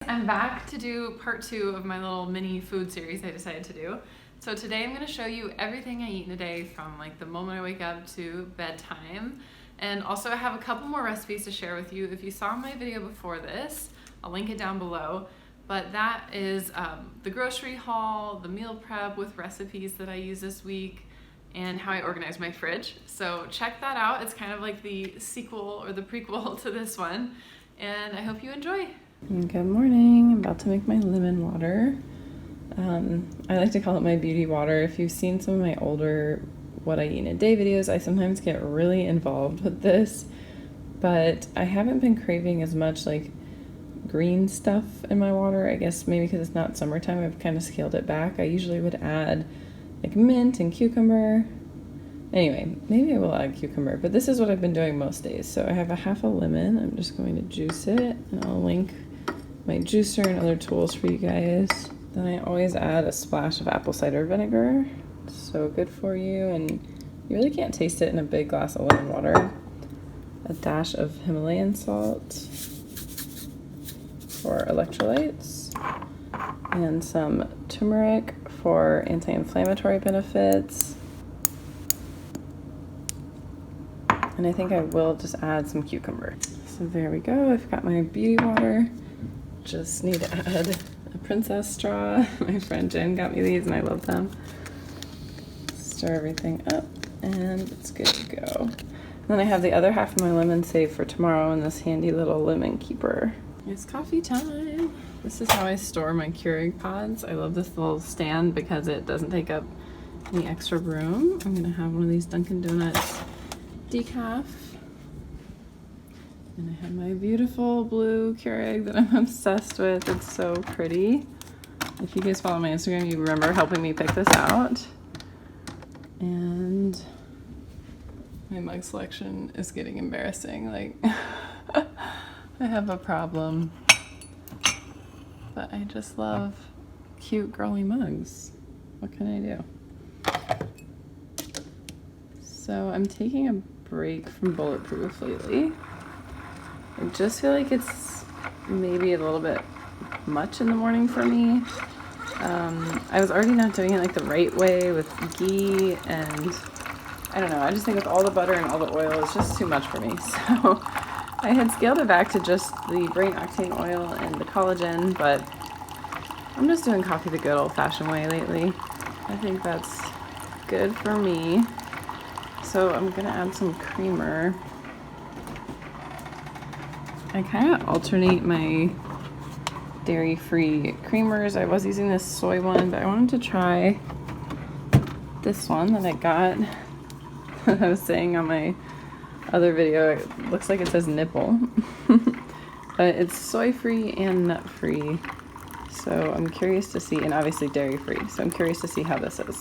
I'm back to do part 2 of my little mini food series I decided to do. So today I'm going to show you everything I eat in a day from like the moment I wake up to bedtime. And also I have a couple more recipes to share with you. If you saw my video before this, I'll link it down below. But that is the grocery haul, the meal prep with recipes that I use this week, and how I organize my fridge. So check that out. It's kind of like the sequel or the prequel to this one. And I hope you enjoy. Good morning. I'm about to make my lemon water. I like to call it my beauty water. If you've seen some of my older what I eat in a day videos, I sometimes get really involved with this, but I haven't been craving as much like green stuff in my water. I guess maybe because it's not summertime, I've kind of scaled it back. I usually would add like mint and cucumber. Anyway, maybe I will add cucumber, but this is what I've been doing most days. So I have a half a lemon. I'm just going to juice it, and I'll link my juicer and other tools for you guys. Then I always add a splash of apple cider vinegar. It's so good for you, and you really can't taste it in a big glass of lemon water. A dash of Himalayan salt for electrolytes, and some turmeric for anti-inflammatory benefits. And I think I will just add some cucumber. So there we go. I've got my beauty water. Just need to add a princess straw. My friend Jen got me these and I love them. Stir everything up and it's good to go. And then I have the other half of my lemon saved for tomorrow in this handy little lemon keeper. It's coffee time. This is how I store my Keurig pods. I love this little stand because it doesn't take up any extra room. I'm gonna have one of these Dunkin' Donuts decaf, and I have my beautiful blue Keurig that I'm obsessed with. It's so pretty. If you guys follow my Instagram, you remember helping me pick this out. And my mug selection is getting embarrassing. Like I have a problem, but I just love cute girly mugs. What can I do? So I'm taking a break from Bulletproof lately. I just feel like it's maybe a little bit much in the morning for me. I was already not doing it like the right way with ghee, and I don't know, I just think with all the butter and all the oil, it's just too much for me. So I had scaled it back to just the brain octane oil and the collagen, but I'm just doing coffee the good old-fashioned way lately. I think that's good for me. So I'm gonna add some creamer. I kind of alternate my dairy-free creamers. I was using this soy one, but I wanted to try this one that I got. I was saying on my other video, it looks like it says nipple. But it's soy-free and nut-free. So I'm curious to see, and obviously dairy-free. So I'm curious to see how this is.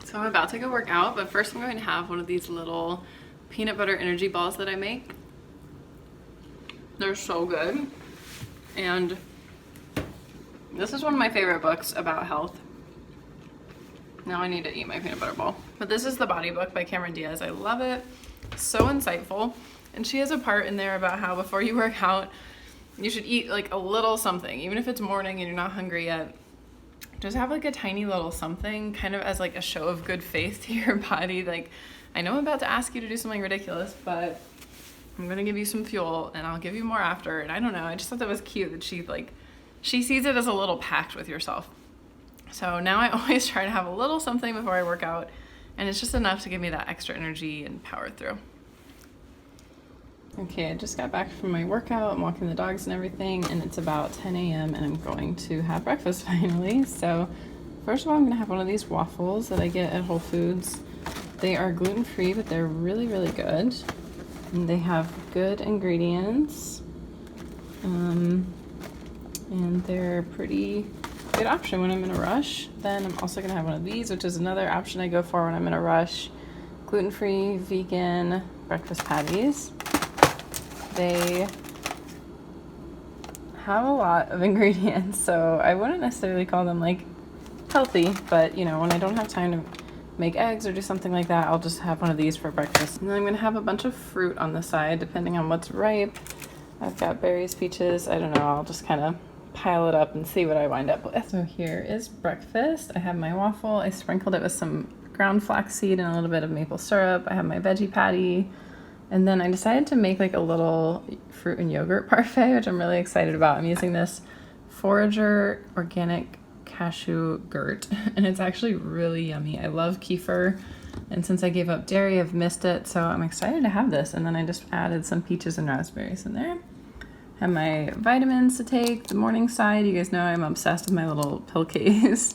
So I'm about to go work out, but first I'm going to have one of these little peanut butter energy balls that I make. They're so good. And this is one of my favorite books about health. Now I need to eat my peanut butter ball. But this is The Body Book by Cameron Diaz. I love it. So insightful. And she has a part in there about how before you work out, you should eat like a little something. Even if it's morning and you're not hungry yet, just have like a tiny little something kind of as like a show of good faith to your body. Like, I know I'm about to ask you to do something ridiculous, but I'm gonna give you some fuel and I'll give you more after. And I don't know, I just thought that was cute that she sees it as a little pact with yourself. So now I always try to have a little something before I work out, and it's just enough to give me that extra energy and power through. Okay, I just got back from my workout. I'm walking the dogs and everything, and it's about 10 a.m. and I'm going to have breakfast finally. So first of all, I'm gonna have one of these waffles that I get at Whole Foods. They are gluten-free, but they're really, really good. And they have good ingredients. And they're a pretty good option when I'm in a rush. Then I'm also gonna have one of these, which is another option I go for when I'm in a rush. Gluten-free, vegan breakfast patties. They have a lot of ingredients, so I wouldn't necessarily call them like healthy, but you know, when I don't have time to make eggs or do something like that, I'll just have one of these for breakfast. And then I'm gonna have a bunch of fruit on the side, depending on what's ripe. I've got berries, peaches, I don't know, I'll just kind of pile it up and see what I wind up with. So here is breakfast. I have my waffle. I sprinkled it with some ground flaxseed and a little bit of maple syrup. I have my veggie patty. And then I decided to make like a little fruit and yogurt parfait, which I'm really excited about. I'm using this Forager organic cashew gurt, and it's actually really yummy. I love kefir, and since I gave up dairy, I've missed it, so I'm excited to have this. And then I just added some peaches and raspberries in there. Have my vitamins to take, the morning side. You guys know I'm obsessed with my little pill case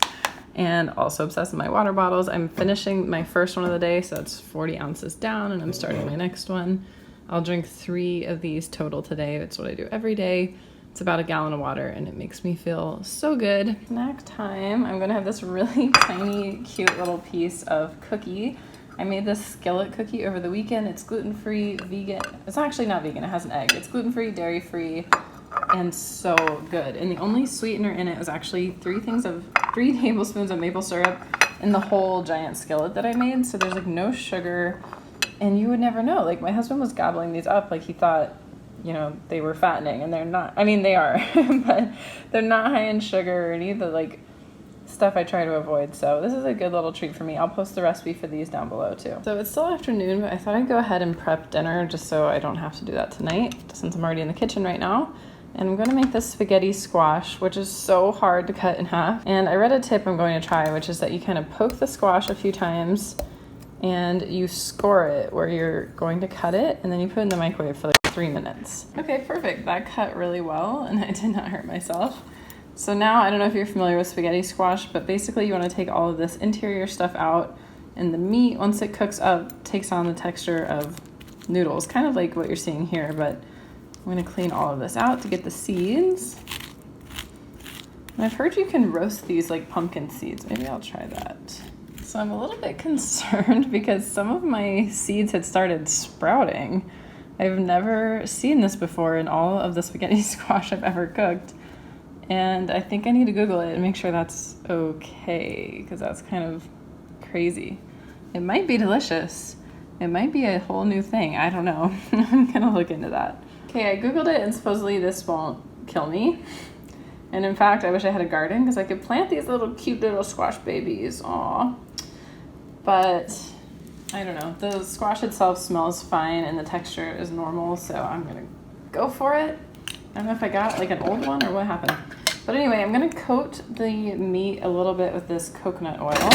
and also obsessed with my water bottles. I'm finishing my first one of the day, so that's 40 ounces down, and I'm starting my next one. I'll drink 3 of these total today. That's what I do every day. It's about a gallon of water, and it makes me feel so good. Snack time. I'm gonna have this really tiny, cute little piece of cookie. I made this skillet cookie over the weekend. It's gluten-free, vegan. It's actually not vegan, it has an egg. It's gluten-free, dairy-free, and so good. And the only sweetener in it was actually 3 tablespoons of maple syrup in the whole giant skillet that I made. So there's like no sugar, and you would never know. Like, my husband was gobbling these up like he thought, you know, they were fattening, and they're not. I mean, they are, but they're not high in sugar or any of the like stuff I try to avoid. So this is a good little treat for me. I'll post the recipe for these down below too. So it's still afternoon, but I thought I'd go ahead and prep dinner just so I don't have to do that tonight, since I'm already in the kitchen right now. And I'm gonna make this spaghetti squash, which is so hard to cut in half. And I read a tip I'm going to try, which is that you kind of poke the squash a few times and you score it where you're going to cut it, and then you put it in the microwave for like 3 minutes. Okay, perfect. That cut really well, and I did not hurt myself. So now, I don't know if you're familiar with spaghetti squash, but basically you want to take all of this interior stuff out, and the meat, once it cooks up, takes on the texture of noodles, kind of like what you're seeing here, but I'm going to clean all of this out to get the seeds. And I've heard you can roast these like pumpkin seeds. Maybe I'll try that. So I'm a little bit concerned because some of my seeds had started sprouting. I've never seen this before in all of the spaghetti squash I've ever cooked. And I think I need to Google it and make sure that's okay, because that's kind of crazy. It might be delicious. It might be a whole new thing. I don't know. I'm gonna look into that. Okay, I Googled it, and supposedly this won't kill me. And in fact, I wish I had a garden because I could plant these little cute little squash babies. Aw. But I don't know. The squash itself smells fine and the texture is normal, so I'm gonna go for it. I don't know if I got like an old one or what happened. But anyway, I'm gonna coat the meat a little bit with this coconut oil.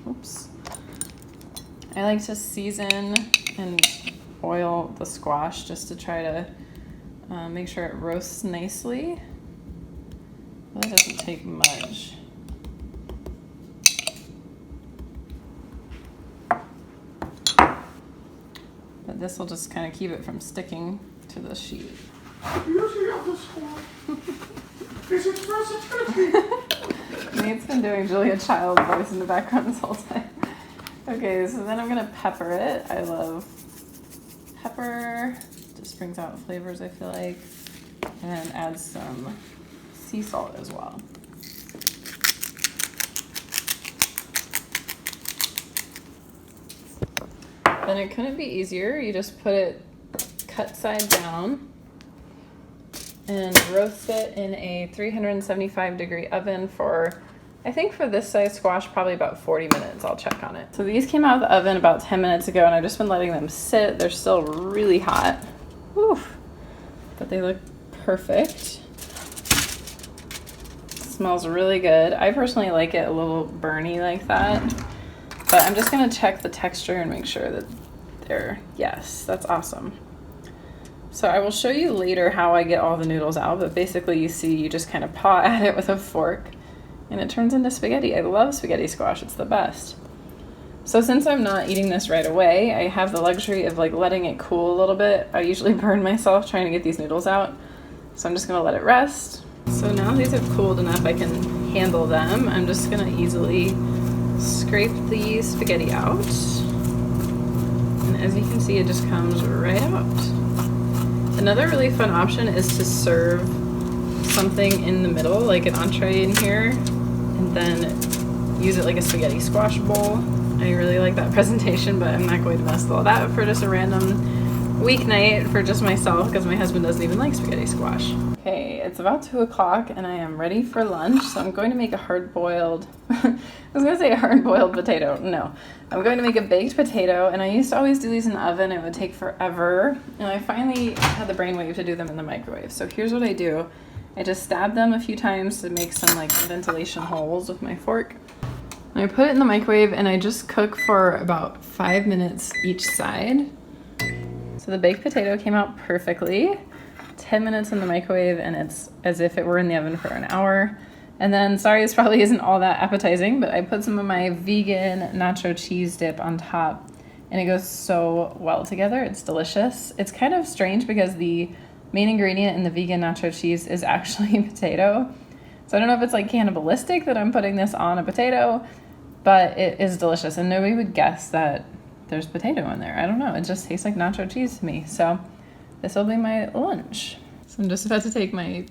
Oops. I like to season and oil the squash just to try to make sure it roasts nicely. Well, that doesn't take much. But this will just kind of keep it from sticking to the sheet. Nate's been doing Julia Child voice in the background this whole time. Okay, so then I'm gonna pepper it. I love pepper. Just brings out flavors, I feel like. And add some sea salt as well. Then it couldn't be easier. You just put it cut side down and roast it in a 375-degree oven for, I think for this size squash, probably about 40 minutes. I'll check on it. So these came out of the oven about 10 minutes ago, and I've just been letting them sit. They're still really hot. Whew. But they look perfect. Smells really good. I personally like it a little burny like that, but I'm just gonna check the texture and make sure that they're, yes, that's awesome. So I will show you later how I get all the noodles out, but basically you see, you just kind of paw at it with a fork and it turns into spaghetti. I love spaghetti squash, it's the best. So since I'm not eating this right away, I have the luxury of like letting it cool a little bit. I usually burn myself trying to get these noodles out, so I'm just gonna let it rest. So now these have cooled enough I can handle them. I'm just gonna easily scrape the spaghetti out. And as you can see, it just comes right out. Another really fun option is to serve something in the middle, like an entree in here, and then use it like a spaghetti squash bowl. I really like that presentation, but I'm not going to mess with all that for just a random weeknight for just myself, because my husband doesn't even like spaghetti squash. Okay, it's about 2 o'clock and I am ready for lunch. So I'm going to make a hard-boiled, I was gonna say a hard-boiled potato. No, I'm going to make a baked potato, and I used to always do these in the oven. It would take forever. And I finally had the brainwave to do them in the microwave. So here's what I do. I just stab them a few times to make some like ventilation holes with my fork. And I put it in the microwave and I just cook for about 5 minutes each side. So the baked potato came out perfectly. 10 minutes in the microwave and it's as if it were in the oven for an hour. And then, sorry, this probably isn't all that appetizing, but I put some of my vegan nacho cheese dip on top and it goes so well together. It's delicious. It's kind of strange because the main ingredient in the vegan nacho cheese is actually potato. So I don't know if it's like cannibalistic that I'm putting this on a potato, but it is delicious and nobody would guess that there's potato in there. I don't know. It just tastes like nacho cheese to me. So this will be my lunch. So I'm just about to take my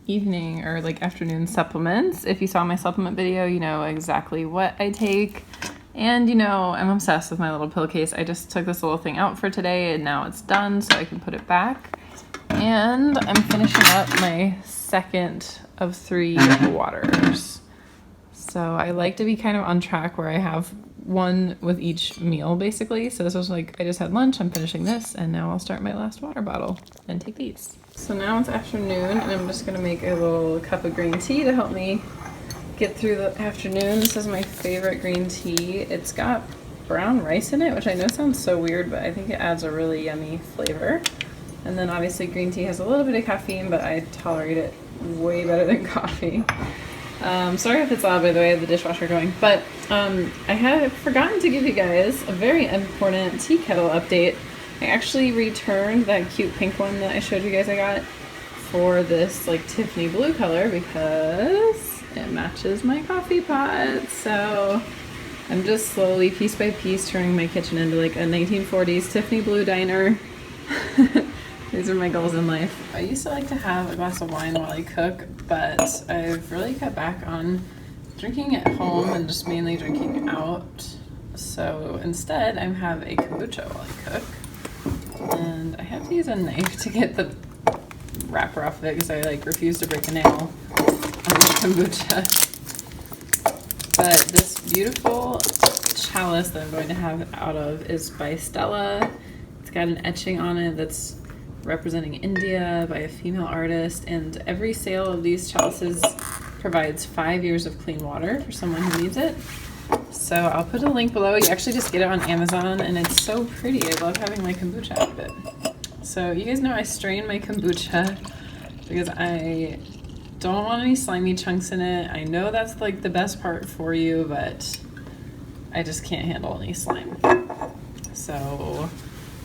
evening or like afternoon supplements. If you saw my supplement video, you know exactly what I take. And you know, I'm obsessed with my little pillowcase. I just took this little thing out for today and now it's done so I can put it back. And I'm finishing up my second of 3 waters. So I like to be kind of on track where I have one with each meal basically. So this was like, I just had lunch, I'm finishing this, and now I'll start my last water bottle and take these. So now it's afternoon and I'm just gonna make a little cup of green tea to help me get through the afternoon. This is my favorite green tea. It's got brown rice in it, which I know sounds so weird, but I think it adds a really yummy flavor. And then obviously green tea has a little bit of caffeine, but I tolerate it way better than coffee. Sorry if it's loud, by the way, I have the dishwasher going. But I had forgotten to give you guys a very important tea kettle update. I actually returned that cute pink one that I showed you guys I got for this like Tiffany blue color because it matches my coffee pot. So I'm just slowly, piece by piece, turning my kitchen into like a 1940s Tiffany blue diner. These are my goals in life. I used to like to have a glass of wine while I cook, but I've really cut back on drinking at home and just mainly drinking out. So instead, I have a kombucha while I cook. And I have to use a knife to get the wrapper off of it because I like refuse to break a nail on the kombucha. But this beautiful chalice that I'm going to have out of is by Stella. It's got an etching on it that's representing India by a female artist, and every sale of these chalices provides 5 years of clean water for someone who needs it. So I'll put a link below. You actually just get it on Amazon and it's so pretty. I love having my kombucha out of it. So you guys know I strain my kombucha because I don't want any slimy chunks in it. I know that's like the best part for you, but I just can't handle any slime. So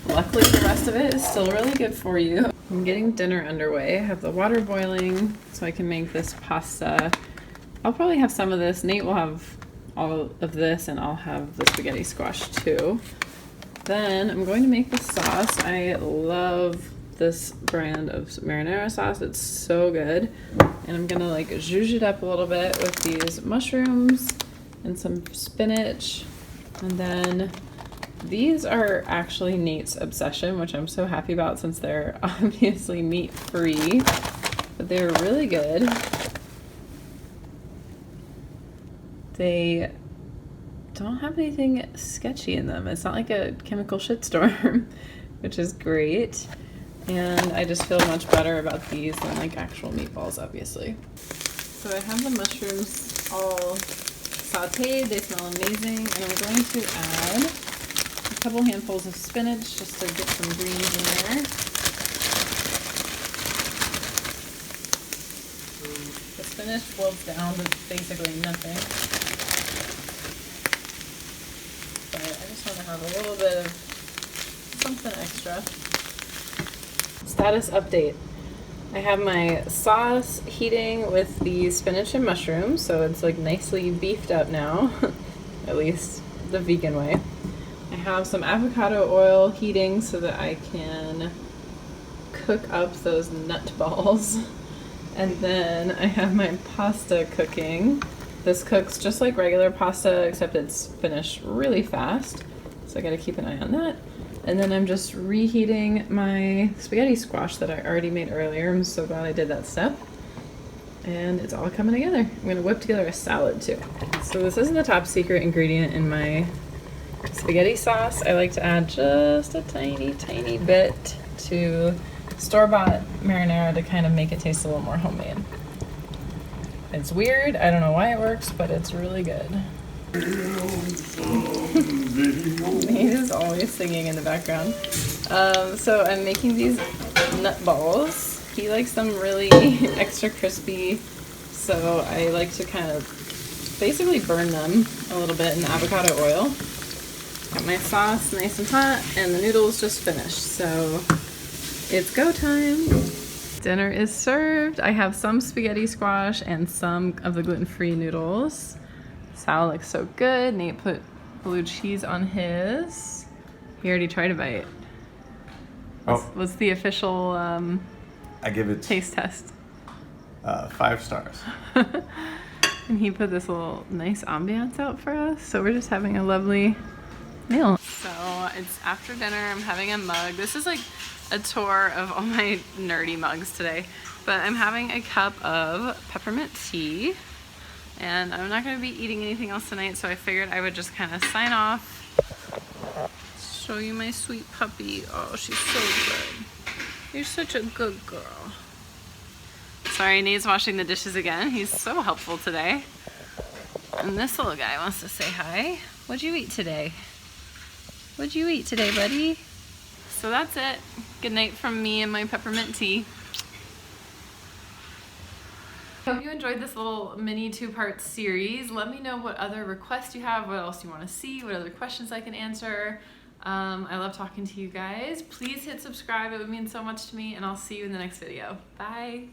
luckily the rest of it is still really good for you. I'm getting dinner underway. I have the water boiling so I can make this pasta. I'll probably have some of this. Nate will have all of this and I'll have the spaghetti squash too. Then I'm going to make the sauce. I love this brand of marinara sauce. It's so good. And I'm gonna like zhuzh it up a little bit with these mushrooms and some spinach. And then these are actually Nate's obsession, which I'm so happy about since they're obviously meat-free, but they're really good. They don't have anything sketchy in them. It's not like a chemical shitstorm, which is great. And I just feel much better about these than like actual meatballs, obviously. So I have the mushrooms all sauteed. They smell amazing. And I'm going to add a couple handfuls of spinach just to get some greens in there. The spinach boils down to basically nothing. But I just want to have a little bit of something extra. Status update. I have my sauce heating with the spinach and mushrooms, so it's like nicely beefed up now, at least the vegan way. I have some avocado oil heating so that I can cook up those nut balls. And then I have my pasta cooking. This cooks just like regular pasta, except it's finished really fast, so I gotta keep an eye on that. And then I'm just reheating my spaghetti squash that I already made earlier. I'm so glad I did that step. And it's all coming together. I'm gonna whip together a salad too. So this is the top secret ingredient in my spaghetti sauce. I like to add just a tiny, tiny bit to store-bought marinara to kind of make it taste a little more homemade. It's weird, I don't know why it works, but it's really good. He is always singing in the background. So I'm making these nut balls. He likes them really extra crispy, so I like to kind of basically burn them a little bit in avocado oil. Got my sauce nice and hot, and the noodles just finished, so it's go time. Dinner is served. I have some spaghetti squash and some of the gluten-free noodles. Sal looks so good. Nate put blue cheese on his. He already tried a bite. What's the official I give it taste test? 5 stars. And he put this little nice ambiance out for us. So we're just having a lovely meal. So it's after dinner. I'm having a mug. This is like a tour of all my nerdy mugs today. But I'm having a cup of peppermint tea. And I'm not going to be eating anything else tonight, so I figured I would just kind of sign off. Show you my sweet puppy. Oh, she's so good. You're such a good girl. Sorry, Nate's washing the dishes again. He's so helpful today. And this little guy wants to say hi. What'd you eat today? What'd you eat today, buddy? So that's it. Good night from me and my peppermint tea. Hope you enjoyed this little mini 2-part series. Let me know what other requests you have, what else you want to see, what other questions I can answer. I love talking to you guys. Please hit subscribe. It would mean so much to me, and I'll see you in the next video. Bye.